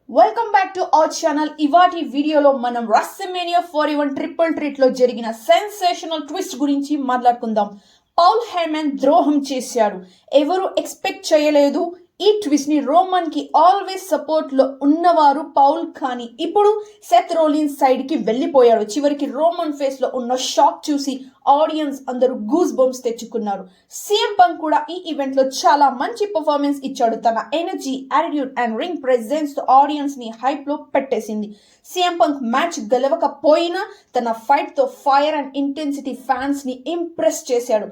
Welcome back to our channel. ఇవాటి వీడియోలో మనం WrestleMania 41 ట్రిపుల్ ట్రీట్ లో జరిగిన సెన్సేషనల్ ట్విస్ట్ గురించి మాట్లాడుకుందాం. పౌల్ హేమన్ ద్రోహం చేశాడు. ఎవరు ఎక్స్పెక్ట్ చేయలేదు ఈ ట్విస్ట్ ని. రోమన్ కి ఆల్వేస్ సపోర్ట్ లో ఉన్నవారు పౌల్, కానీ ఇప్పుడు సెత్ రోలిన్స్ సైడ్ కి వెళ్ళిపోయాడు. చివరికి రోమన్ ఫేస్ లో ఉన్న షాక్ చూసి ఆడియన్స్ అందరూ గూస్ బంప్స్ తెచ్చుకున్నారు. సీఎం పంక్ కూడా ఈ ఈవెంట్ లో చాలా మంచి పర్ఫార్మెన్స్ ఇచ్చాడు. తన energy, attitude and ring presence తో ఆడియన్స్ ని హైప్ లో పెట్టేసింది. సీఎం పంక్ మ్యాచ్ గెలవకపోయినా తన ఫైట్ తో ఫైర్ అండ్ ఇంటెన్సిటీ ఫ్యాన్స్ ని ఇంప్రెస్ చేశాడు.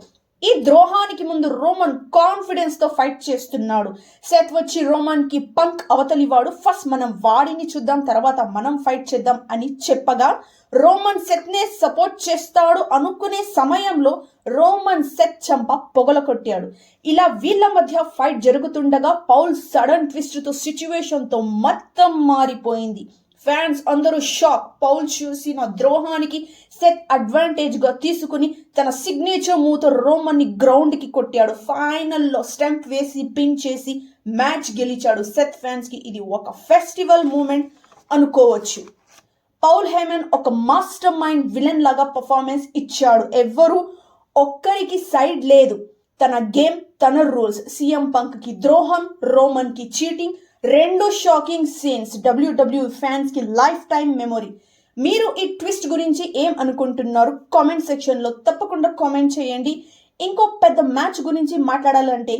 ఈ ద్రోహానికి ముందు రోమన్ కాన్ఫిడెన్స్ తో ఫైట్ చేస్తున్నాడు. సెత్ వచ్చి రోమన్ కి పంక్ అవతలివాడు, ఫస్ట్ మనం వాడిని చూద్దాం, తర్వాత మనం ఫైట్ చేద్దాం అని చెప్పగా రోమన్ సెత్ నే సపోర్ట్ చేస్తాడు అనుకునే సమయంలో రోమన్ సెత్ చంప పొగలకొట్టాడు. ఇలా వీళ్ళ మధ్య ఫైట్ జరుగుతుండగా పౌల్ సడన్ ట్విస్ట్ తో సిచ్యువేషన్ తో మొత్తం మారిపోయింది. ఫ్యాన్స్ అందరూ షాక్. పౌల్ చూసిన ద్రోహానికి సెత్ అడ్వాంటేజ్ గా తీసుకుని తన సిగ్నేచర్ మూవ్ తో రోమన్ ని గ్రౌండ్ కి కొట్టాడు. ఫైనల్లో స్టంప్ వేసి పిన్ చేసి మ్యాచ్ గెలిచాడు. సెత్ ఫ్యాన్స్ కి ఇది ఒక ఫెస్టివల్ మూమెంట్ అనుకోవచ్చు. పౌల్ హేమన్ ఒక మాస్టర్ మైండ్ విలన్ లాగా పర్ఫార్మెన్స్ ఇచ్చాడు. ఎవ్వరు ఒక్కరికి సైడ్ లేదు. తన గేమ్, తన రూల్స్. సీఎం పంక్ కి ద్రోహం, రోమన్ కి చీటింగ్, రెండు షాకింగ్ సీన్స్. WWE ఫ్యాన్స్ కి లైఫ్ టైం మెమొరీ. మీరు ఈ ట్విస్ట్ గురించి ఏం అనుకుంటున్నారు? కామెంట్ సెక్షన్ లో తప్పకుండా కామెంట్ చేయండి. ఇంకో పెద్ద మ్యాచ్ గురించి మాట్లాడాలంటే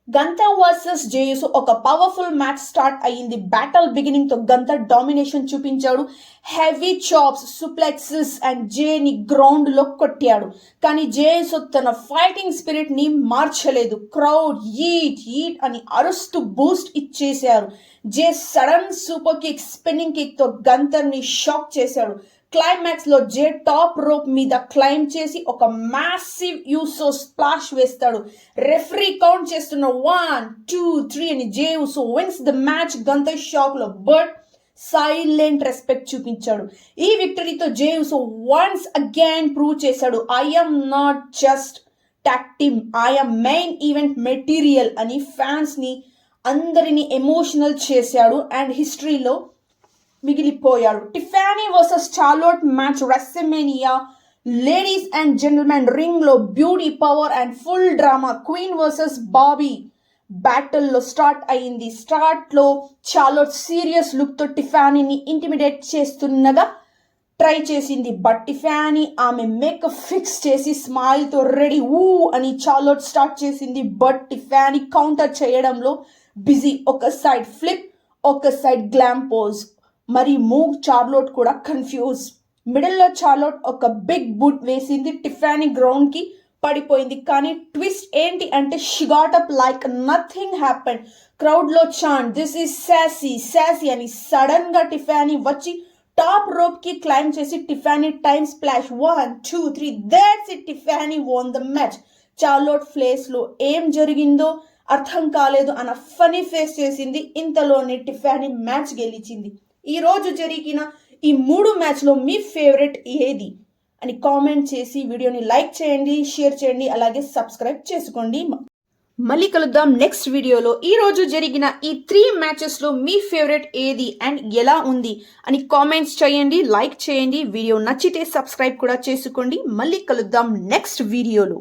గంతర్ వర్సెస్ జేయుసు ఒక పవర్ఫుల్ మ్యాచ్ స్టార్ట్ అయ్యింది. బ్యాటల్ బిగినింగ్ తో గంతర్ డామినేషన్ చూపించాడు. హెవీ చాప్స్, సూప్లెక్సెస్ అండ్ జేని గ్రౌండ్ లో కొట్టాడు. కానీ జేయుసు తన ఫైటింగ్ స్పిరిట్ ని మార్చలేదు. క్రౌడ్ ఈట్ ఈట్ అని అరుస్తూ బూస్ట్ ఇచ్చేశారు. Jey sudden super kick, spinning kick తో గంతర్ ని షాక్ చేశాడు. క్లైమాక్స్ లో జే టాప్ రోప్ మీద క్లైమ్ చేసి ఒక మ్యాసివ్ యూసో స్ప్లాష్ వేస్తాడు. రెఫరీ కౌంట్ చేస్తున్న 1, 2, 3 అని Jey Uso wins the match. Gunther shock లో బట్ సైలెంట్ రెస్పెక్ట్ చూపించాడు. ఈ విక్టరీతో Jey Uso once again prove చేశాడు, I'm not just tag team, I'm main event material అని ఫ్యాన్స్ ని అందరినీ ఎమోషనల్ చేశాడు అండ్ హిస్టరీలో మిగిలిపోయాడు. Tiffany versus Charlotte match WrestleMania. Ladies and gentlemen ring లో beauty, power and full drama. Queen versus బాబీ battle లో స్టార్ట్ అయింది. స్టార్ట్ లో చార్లోట్ సీరియస్ లుక్ తో టిఫానీని ఇంటిమిడేట్ చేస్తున్నగా ట్రై చేసింది. బట్ టిఫానీ ఆమె మేకప్ ఫిక్స్ చేసి స్మైల్ తో రెడీ అని చార్లోట్ స్టార్ట్ చేసింది. బట్ టిఫానీ కౌంటర్ చేయడంలో బిజీ. ఒక సైడ్ ఫ్లిప్, ఒక సైడ్ గ్లామ్ పోజ్, మరి మూవ్. చార్లోట్ కూడా కన్ఫ్యూజ్. మిడిల్ లో చార్లోట్ ఒక బిగ్ బూట్ వేసింది. టిఫానీ గ్రౌండ్ కి పడిపోయింది. కానీ ట్విస్ట్ ఏంటి అంటే she got up like nothing happen. Crowd లో chant this is sassy sassy అని. సడన్ గా టిఫానీ వచ్చి టాప్ రోప్ కి క్లైమ్ చేసి Tiffany time splash 1, 2, 3 that's it. Tiffany won the match. Charlotte face లో ఏం జరిగిందో అర్థం కాలేదు అన్న ఫనీ ఫేస్ చేసింది. ఇంతలోనే టిఫానీ మ్యాచ్ గెలిచింది. ఈ రోజు జరిగిన ఈ 3 మ్యాచ్ లో మీ ఫేవరెట్ ఏది అని కామెంట్ చేసి వీడియోని లైక్ చేయండి, షేర్ చేయండి, అలాగే సబ్స్క్రైబ్ చేసుకోండి. మళ్ళీ కలుద్దాం నెక్స్ట్ వీడియోలో. ఈ రోజు జరిగిన ఈ 3 మ్యాచెస్ లో మీ ఫేవరెట్ ఏది అండ్ ఎలా ఉంది అని కామెంట్స్ చేయండి, లైక్ చేయండి. వీడియో నచ్చితే సబ్స్క్రైబ్ కూడా చేసుకోండి. మళ్ళీ కలుద్దాం నెక్స్ట్ వీడియోలో.